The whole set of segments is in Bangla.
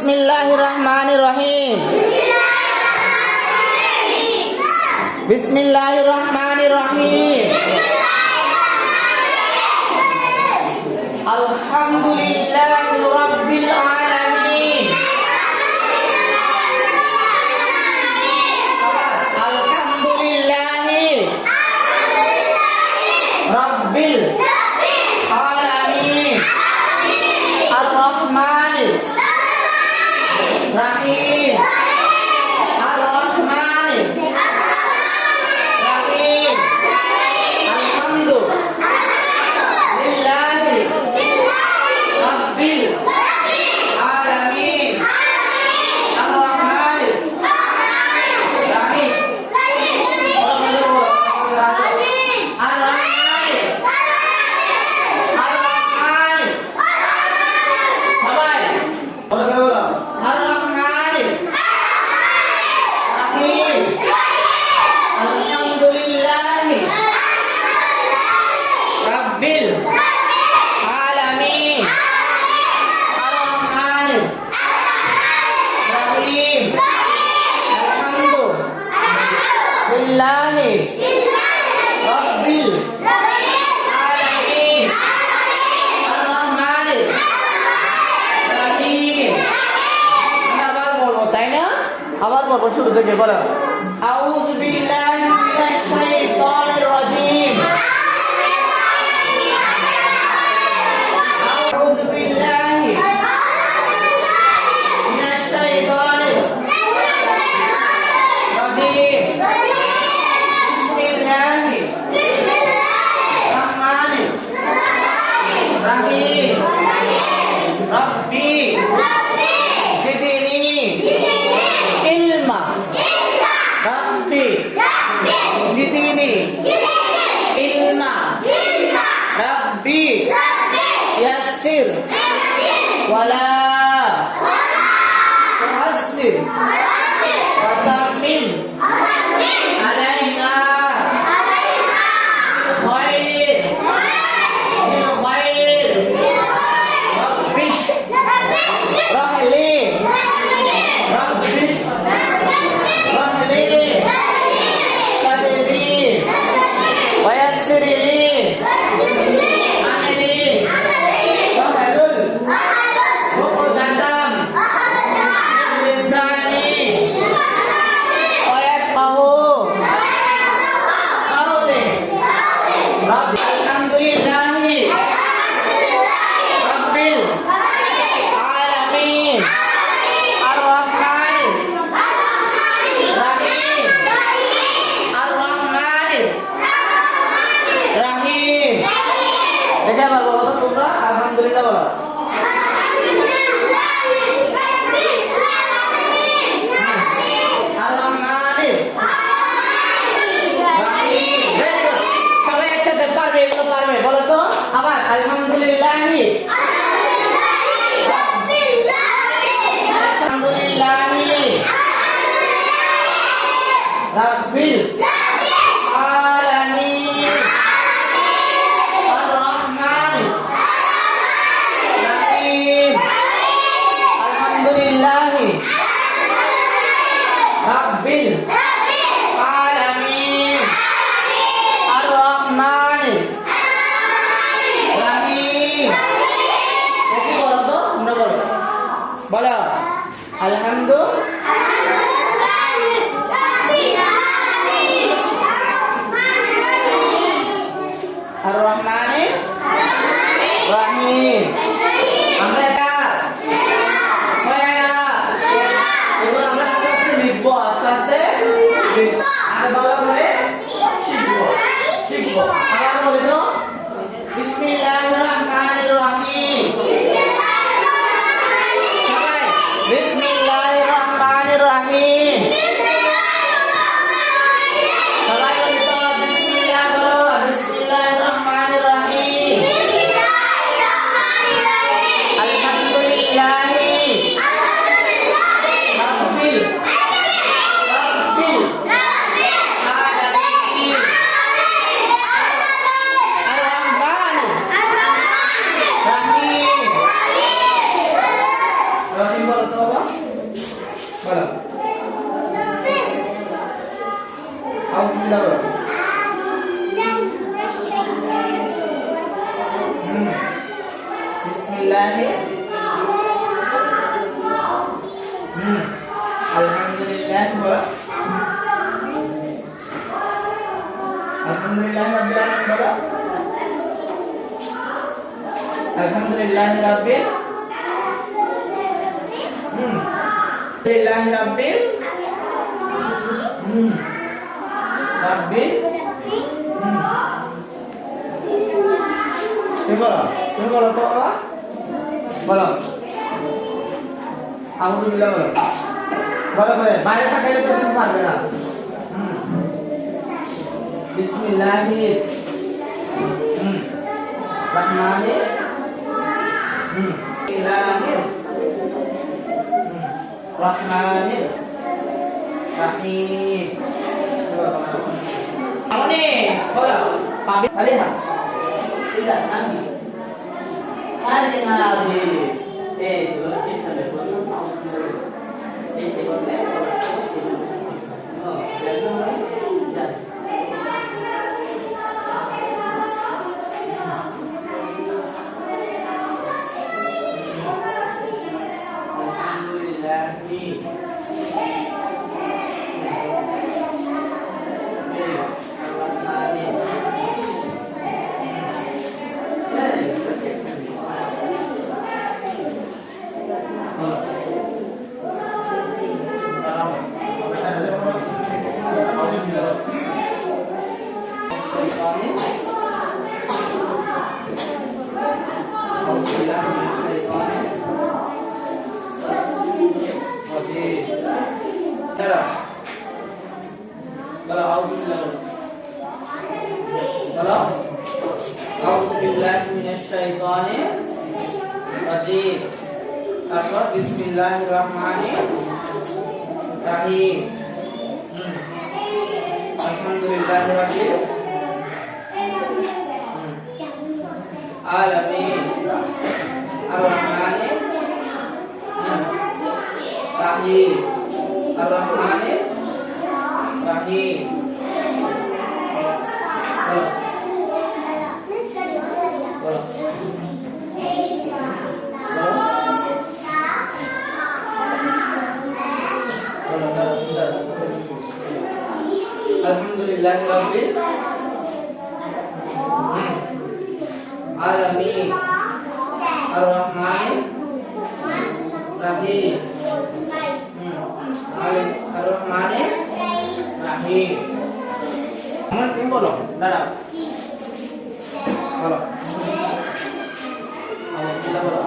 Bismillahirrahmanirrahim. Bismillahirrahmanirrahim. Alhamdulillahi Rabbil Alamin. Alhamdulillahi Rabbil Alamin. Ar-Rahmanir Rahim. Ar-Rahmanir Rahim. Alhamdulillahi Rabbil Alamin. Ar-Rahmanir Rahim. আবার বলবো শুরু থেকে বলো আউযু বিল্লাহি মিনাশ শাইতানির রাজীম আউযু বিল্লাহি মিনাশ শাইতানির রাজীম বিসমিল্লাহির রহমানির রহিম রব্বি জিদনি ilma Rabbi Zidni ilma Rabbi Yassir Wala Tuhassir Watammim Alaina Khair Bil khair Rabbish Rahli Rabbish ويسر لي أمري واحلل عقدة من لساني ويفقهوا قولي رب الحمد لله رب العالمين الرحمن الرحيم الرحمن Rahim. দেখে আবার বলো তো তোমরা আলহামদুলিল্লাহ বলো। আর-রহমানির রাহিম। সবাই একসাথে পারবে, এগুলো পারবে বলো তো আবার আলহামদুলিল্লাহি আলহামদুলিল্লাহি রাব্বিল Rabbil Alamin Ar-Rahmanir Rahim. Jadi বলো তো তোমরা বলো বলো Ar-Rahmanir Rahim. আমরা এটা আস্তে আস্তে আগে ভালো করে শিখবো আবার বলি তো বিসমিল্লাহির রহমানির রহিম সবাই বিসমিল্লাহির রহমানির রহিম সবাই বলি তো বিসমিল্লাহ বলো বিসমিল্লাহির রহমানির রহিম আলহামদুলিল্লাহ তো বলো আউযু বিল্লাহ বলো বিসমিল্লাহির আলহামদুলিল্লাহ বলো আলহামদুলিল্লাহ রাব্বিল আলামিন বলো আলহামদুলিল্লাহ রাব্বিল আলহামদুলিল্লাহ রাব্বিল রাব্বিল তুমি বলো তো বলো আউযু বিল্লাহ বলো বলো করে বাইরে তাকাইলে তো তুমি পারবে না বিসমিল্লাহির রহমানির বিসমিল্লাহির রহমানির রহিম আমনে বলো পাবে আলিহা ইলা আমি আলিহা জি এই তো এখানে বলো এই যে বলে আউযু বিল্লাহি মিনাশ শাইতানির রাজিম তারপর বিসমিল্লাহির রহমানির রহিম আলহামদুলিল্লাহি রাব্বিল আলামিন আর রহমানির রহিম আর রহমানির রহিম Alhamdulillahi Rabbil Alamin Ar-Rahmanir Rahim Ar-Rahmanir Rahim Kamu tim bolo, dada bolo Alhamdulillah bolo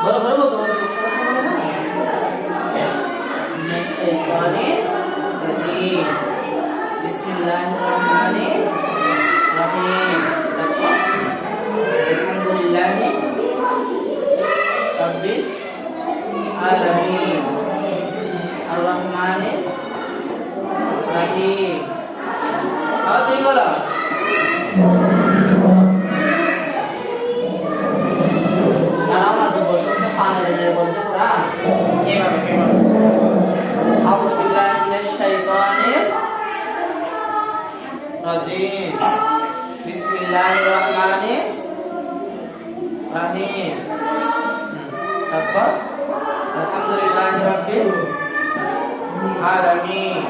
Baru Bismillahirrahmanirrahim. Alhamdulillahi Rabbil Alamin Ar-Rahmanir Rahim. Apa tuh bola? Nama tuh bosnya panel dari bosnya kurang. Gimana? A'udzubillahi minasyaitonir rajim. Bismillahirrahmanirrahim. Apa? Alhamdulillahirabbil alamin.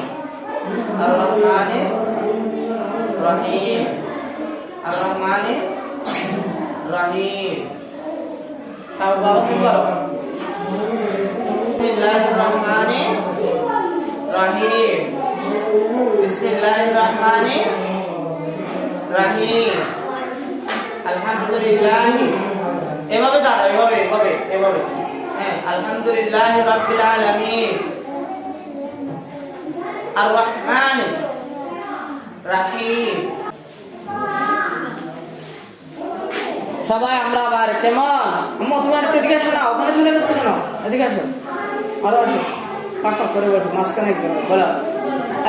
Ar-Rahmanir Rahim. Ar-Rahmanir Rahim. Tahu bawa kita. Bismillahirrahmanirrahim. Bismillahirrahmanirrahim. Alhamdulillah. এভাবে দাঁড়াও, এভাবে হ্যাঁ, আলহামদুলিল্লাহি রাব্বিল আলামিন আর রহমানির রহিম। সবাই আমরা আবার কেমন আম্মা তোমার এদিকে আসো না, ওখানে চলে গেছো কেন? এদিকে আসো, আরো আসো, পাক পাক করে বসো, মাঝখানে বলো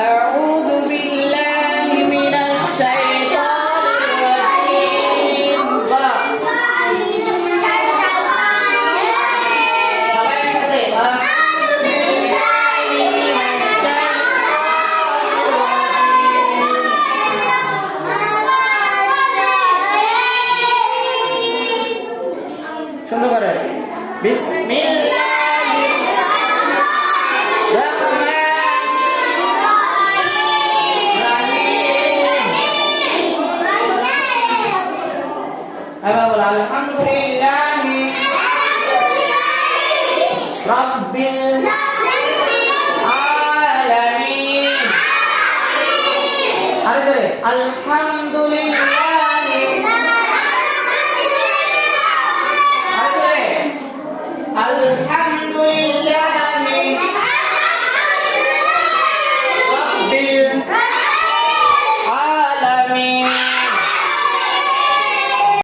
আউযু বিল্লাহি মিনাশ শাইতানির রাজিম। বিসমিল্লাহিররহমানিররহিম। এবার বলো আলহামদুলিল্লাহি রাব্বিল আলামিন। আরে ধরে আলহামদুলিল্লাহ